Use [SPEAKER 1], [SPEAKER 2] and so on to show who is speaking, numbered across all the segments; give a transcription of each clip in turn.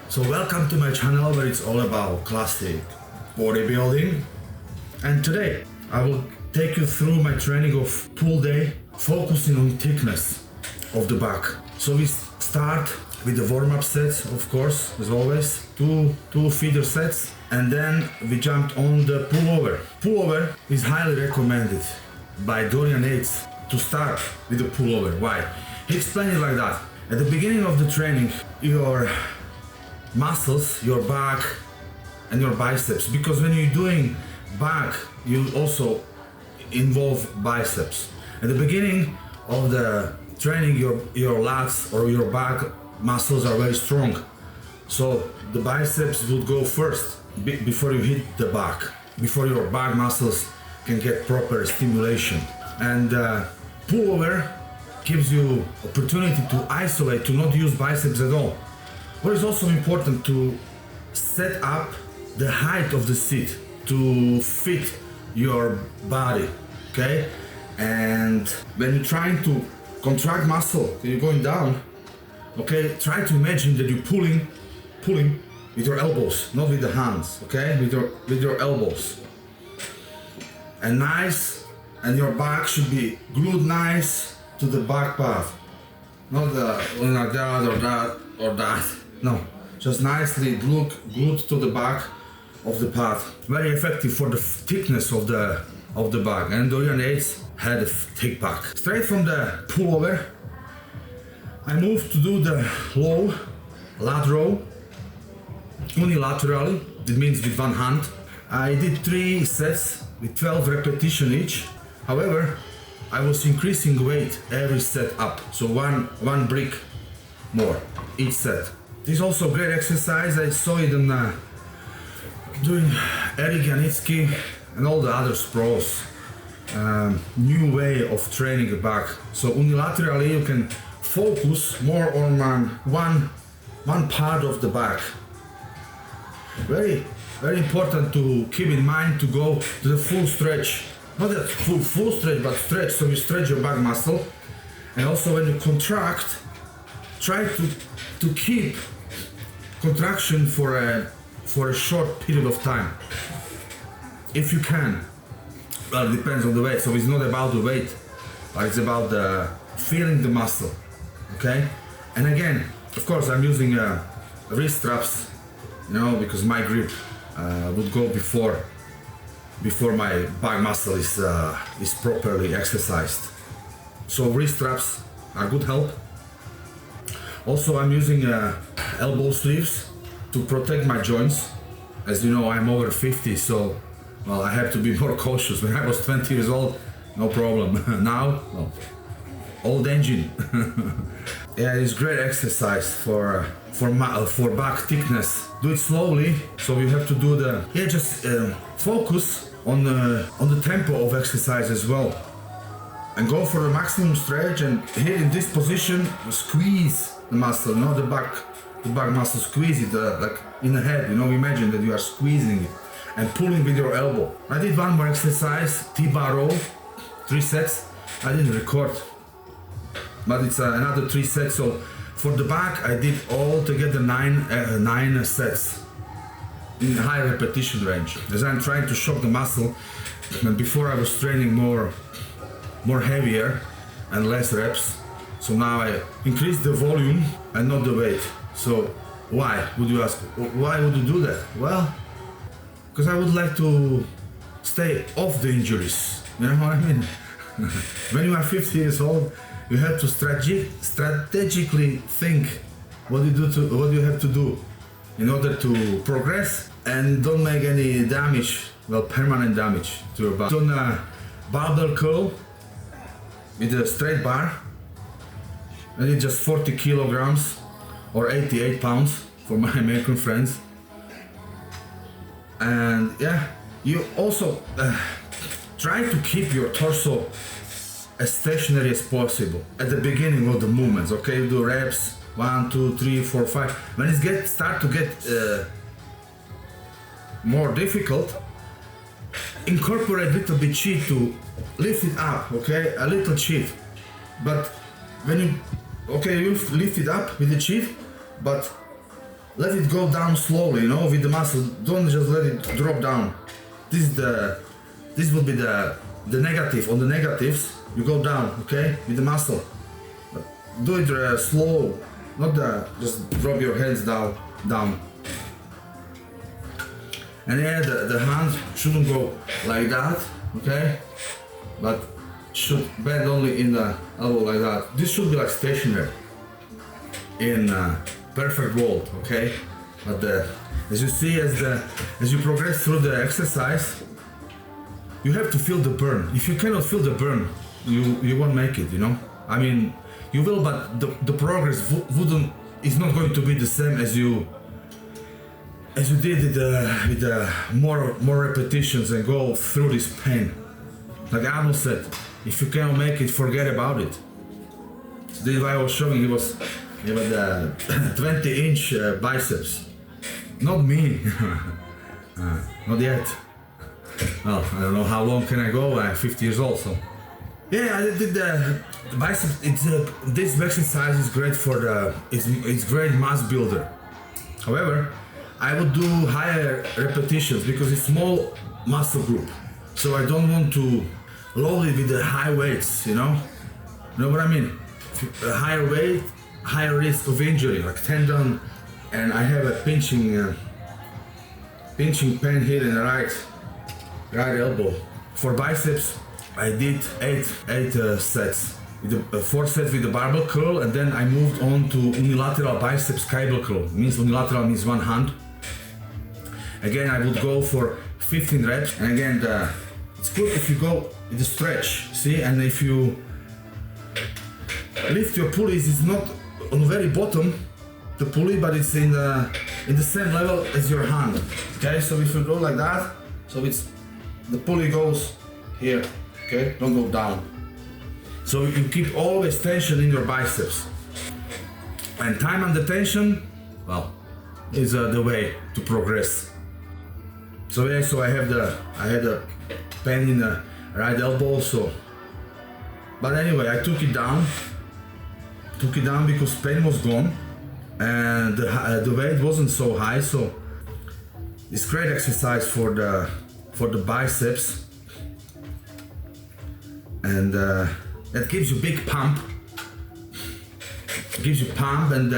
[SPEAKER 1] So welcome to my channel where it's all about classic bodybuilding, and today I will take you through my training of pull day, focusing on thickness of the back. So we start with the warm-up sets, of course, as always, two feeder sets, and then we jumped on the pullover. Pullover is highly recommended by Dorian Yates to start with the pullover. Why? He explained it like that. At the beginning of the training, your muscles, your back and your biceps, because when you're doing back, you also involve biceps. At the beginning of the training, your lats or your back muscles are very strong. So the biceps would go first before you hit the back, before your back muscles can get proper stimulation. And pullover gives you opportunity to isolate, to not use biceps at all. What is also important to set up the height of the seat to fit your body, okay? And when you're trying to contract muscle, you're going down, okay? Try to imagine that you're pulling with your elbows, not with the hands, okay? With your elbows. And nice, and your back should be glued nice to the back part, not like that or that or that. No, just nicely glued to the back of the part. Very effective for the thickness of the back. And Dorian Yates had a thick back. Straight from the pullover, I moved to do the low lat row unilaterally. It means with one hand. I did 3 sets with 12 repetitions each. However, I was increasing weight every set up, so one brick more each set. This is also a great exercise. I saw it in doing Eric Janitsky and all the other pros. New way of training the back. So unilaterally you can focus more on one part of the back. Very important to keep in mind to go to the full stretch. Not a full stretch, but stretch, so you stretch your back muscle. And also when you contract, try to keep contraction for a short period of time, if you can. Well, it depends on the weight, so it's not about the weight, but it's about the feeling the muscle, okay? And again, of course, I'm using wrist straps, because my grip would go before my back muscle is properly exercised. So wrist straps are good help. Also, I'm using elbow sleeves to protect my joints. As you know, I'm over 50, so I have to be more cautious. When I was 20 years old, no problem. Now, no. Old engine. Yeah, it's great exercise for back thickness. Do it slowly, so you have to do just focus on the tempo of exercise as well, and go for the maximum stretch. And here in this position, squeeze the muscle, the back muscle, squeeze it like in the head, imagine that you are squeezing it and pulling with your elbow. I did one more exercise, T-bar row, 3 sets. I didn't record, but it's another 3 sets. So for the back, I did all together 9 sets in high repetition range, as I'm trying to shock the muscle. And before I was training more heavier and less reps. So now I increase the volume and not the weight. So why, would you ask? Why would you do that? Well, because I would like to stay off the injuries. You know what I mean? When you are 50 years old, you have to strategically think what you have to do in order to progress and don't make any damage, permanent damage to your body. On a barbell curl with a straight bar, I did just 40 kilograms or 88 pounds for my American friends. And yeah, you also try to keep your torso as stationary as possible at the beginning of the movements, okay? You do reps, 1, 2, 3, 4, 5. When it start to get more difficult, incorporate a little bit cheat to lift it up, okay? A little cheat. But when you lift it up with the cheat, but let it go down slowly, you know, with the muscle. Don't just let it drop down. This will be the negative. On the negatives, you go down, okay, with the muscle. But do it slow, not just drop your hands down. And yeah, the hand shouldn't go like that, okay, but should bend only in the elbow like that. This should be like stationary in perfect world, okay. But as you see, as you progress through the exercise, you have to feel the burn. If you cannot feel the burn, you won't make it, you know. I mean, you will, but the progress is not going to be the same as you did with more repetitions and go through this pain. Like Arnold said, if you cannot make it, forget about it. So this guy I was showing, he had 20-inch biceps. Not me, not yet. Well, I don't know how long can I go. I'm 50 years old, so yeah, I did the biceps. This exercise is great for it's great mass builder. However, I would do higher repetitions because it's small muscle group, so I don't want to load it with the high weights. You know what I mean? A higher weight, higher risk of injury, like tendon, and I have a pinching pain here in the right elbow. For biceps, I did eight sets. With the 4 sets with the barbell curl, and then I moved on to unilateral biceps cable curl. Unilateral means one hand. Again, I would go for 15 reps, and again, it's good if you go with the stretch, see, and if you lift your pulleys, it's not on the very bottom, the pulley, but it's in the same level as your hand. Okay, so if you go like that, so the pulley goes here. Okay, don't go down. So you keep always tension in your biceps, and time under tension, well, is the way to progress. So yeah, so I had a pain in the right elbow. So, but anyway, I took it down because pain was gone, and the weight wasn't so high. So it's great exercise for the biceps, and that gives you big pump. It gives you pump and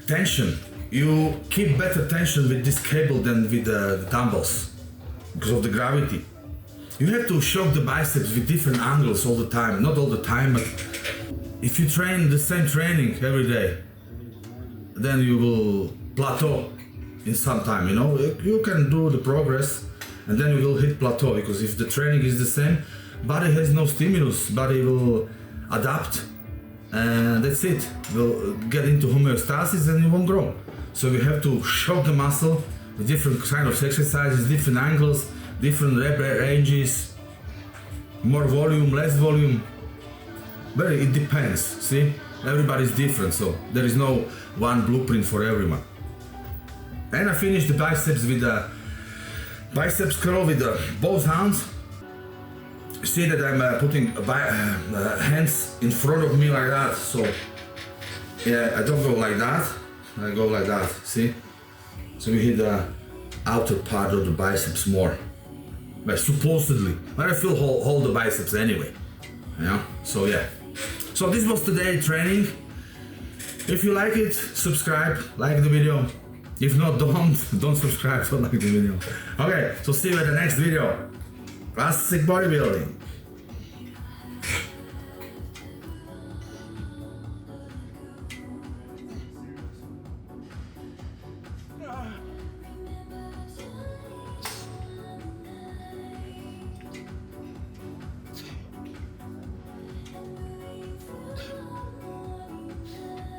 [SPEAKER 1] tension. You keep better tension with this cable than with the dumbbells because of the gravity. You have to shock the biceps with different angles all the time. Not all the time, but if you train the same training every day, then you will plateau in some time, you know. You can do the progress and then you will hit plateau, because if the training is the same, body has no stimulus, body will adapt, and that's it. Will get into homeostasis and you won't grow. So you have to shock the muscle with different kind of exercises, different angles, different rep ranges, more volume, less volume. It depends, see? Everybody's different, so there is no one blueprint for everyone. And I finished the biceps with the biceps curl with both hands. See that I'm putting hands in front of me like that, so yeah, I don't go like that, I go like that, see? So we hit the outer part of the biceps more, but supposedly, but I feel hold the biceps anyway, you know? So yeah, so this was today's training. If you like it, subscribe, like the video. If not, don't subscribe, don't like the video. Okay, so see you at the next video. Classic bodybuilding.